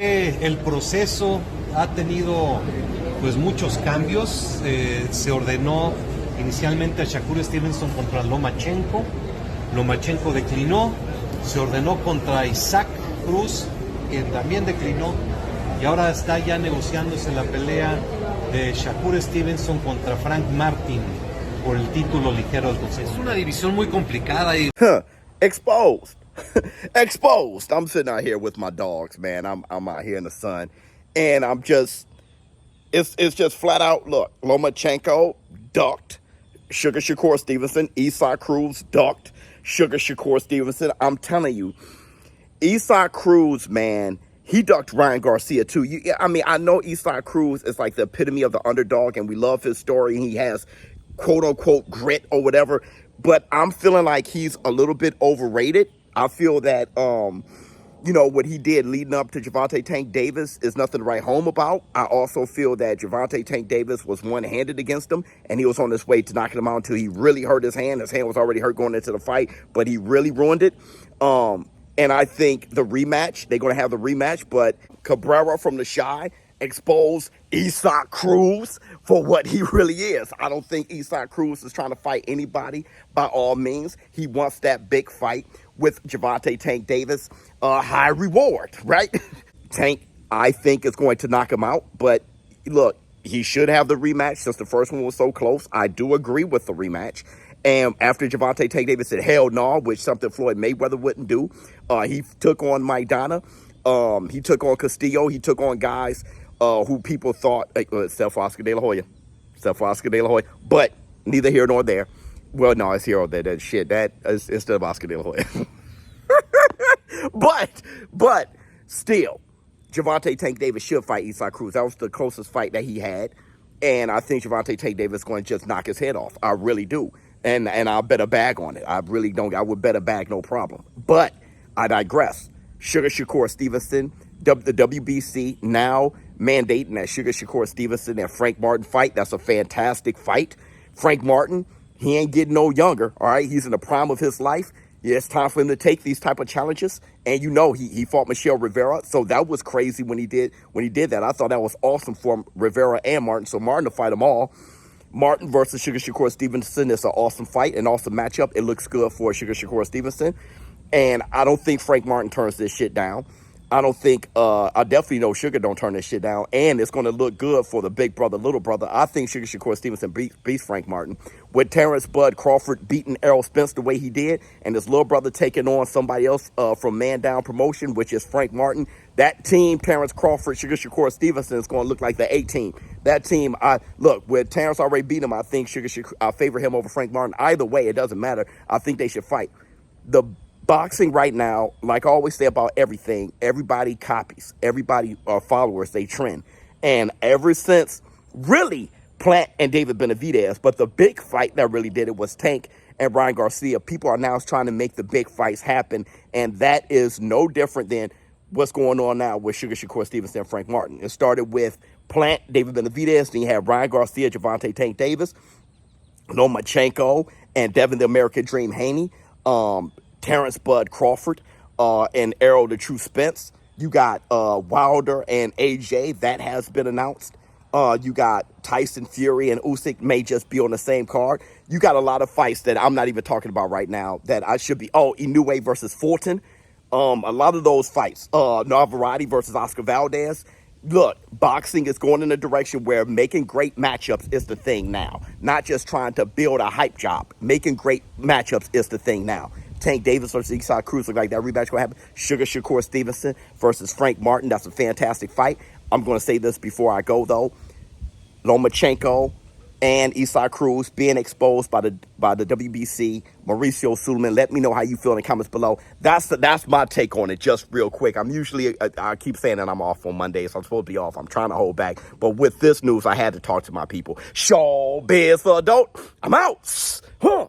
El proceso ha tenido pues muchos cambios. Se ordenó inicialmente a Shakur Stevenson contra Lomachenko. Lomachenko declinó. Se ordenó contra Isaac Cruz, quien también declinó. Y ahora está ya negociándose la pelea de Shakur Stevenson contra Frank Martin por el título ligero del consejo. Es una división muy complicada y... Exposed. Exposed. I'm sitting out here with my dogs, man. I'm out here in the sun. And I'm just... It's just flat out, look, Lomachenko ducked. Shakur Stevenson. Isaac Cruz ducked. Shakur Stevenson. I'm telling you, Isaac Cruz, man, he ducked Ryan Garcia too. I know Isaac Cruz is like the epitome of the underdog, and we love his story. He has quote-unquote grit or whatever, but I'm feeling like he's a little bit overrated. I feel that, what he did leading up to Gervonta Tank Davis is nothing to write home about. I also feel that Gervonta Tank Davis was one-handed against him, and he was on his way to knocking him out until he really hurt his hand. His hand was already hurt going into the fight, but he really ruined it. And I think the rematch, they're going to have the rematch, but Cabrera from the Shy exposed Isaac Cruz for what he really is. I don't think Isaac Cruz is trying to fight anybody by all means. He wants that big fight with Gervonta Tank Davis. High reward, right? Tank, I think, is going to knock him out, but look, he should have the rematch since the first one was so close. I do agree with the rematch. And after Gervonta Tank Davis said, hell no, which something Floyd Mayweather wouldn't do, he took on Maidana. He took on Castillo. He took on guys who people thought, except for Oscar De La Hoya. But neither here nor there. Well, no, it's here or there. That shit, that is instead of Oscar De La Hoya. But still, Gervonta Tank Davis should fight Isaac Cruz. That was the closest fight that he had. And I think Gervonta Tank Davis is going to just knock his head off. I really do. And I'll bet a bag on it. I really don't. I would bet a bag, no problem. But I digress. Shakur Stevenson, the WBC now mandating that Shakur Stevenson and Frank Martin fight. That's a fantastic fight. Frank Martin, he ain't getting no younger, all right? He's in the prime of his life. Yeah, it's time for him to take these type of challenges. And he fought Michelle Rivera, so that was crazy when he did that. I thought that was awesome for Rivera and Martin. So Martin to fight them all. Martin versus Shakur Stevenson is an awesome fight, an awesome matchup. It looks good for Shakur Stevenson. And I don't think Frank Martin turns this shit down. I don't think, I definitely know Sugar don't turn this shit down. And it's going to look good for the big brother, little brother. I think Shakur Stevenson beats Frank Martin. With Terrence Bud Crawford beating Errol Spence the way he did, and his little brother taking on somebody else from Man Down Promotion, which is Frank Martin, that team, Terrence Crawford, Shakur Stevenson, is going to look like the A-team. That team, with Terrence already beat him, I think I favor him over Frank Martin. Either way, it doesn't matter. I think they should fight. The boxing right now, like I always say about everything, everybody copies. Everybody are followers. They trend. And ever since, really, Plant and David Benavidez, but the big fight that really did it was Tank and Ryan Garcia. People are now trying to make the big fights happen, and that is no different than what's going on now with Shakur Stevenson and Frank Martin. It started with Plant, David Benavidez, then you have Ryan Garcia, Gervonta Tank Davis, Lomachenko, and Devin the American Dream Haney. Terrence Bud Crawford, and Errol the True Spence. You got Wilder and AJ. That has been announced. You got Tyson Fury and Usyk may just be on the same card. You got a lot of fights that I'm not even talking about right now that I should be. Oh, Inoue versus Fulton. A lot of those fights. Navarrete versus Oscar Valdez. Look, boxing is going in a direction where making great matchups is the thing now. Not just trying to build a hype job. Making great matchups is the thing now. Tank Davis versus Isaac Cruz look like that rematch will happen. Shakur Stevenson versus Frank Martin. That's a fantastic fight. I'm going to say this before I go, though. Lomachenko and Isaac Cruz being exposed by the WBC. Mauricio Suleiman, let me know how you feel in the comments below. That's my take on it, just real quick. I keep saying that I'm off on Mondays. I'm supposed to be off. I'm trying to hold back. But with this news, I had to talk to my people. ShowBizz for Adult. I'm out. Huh.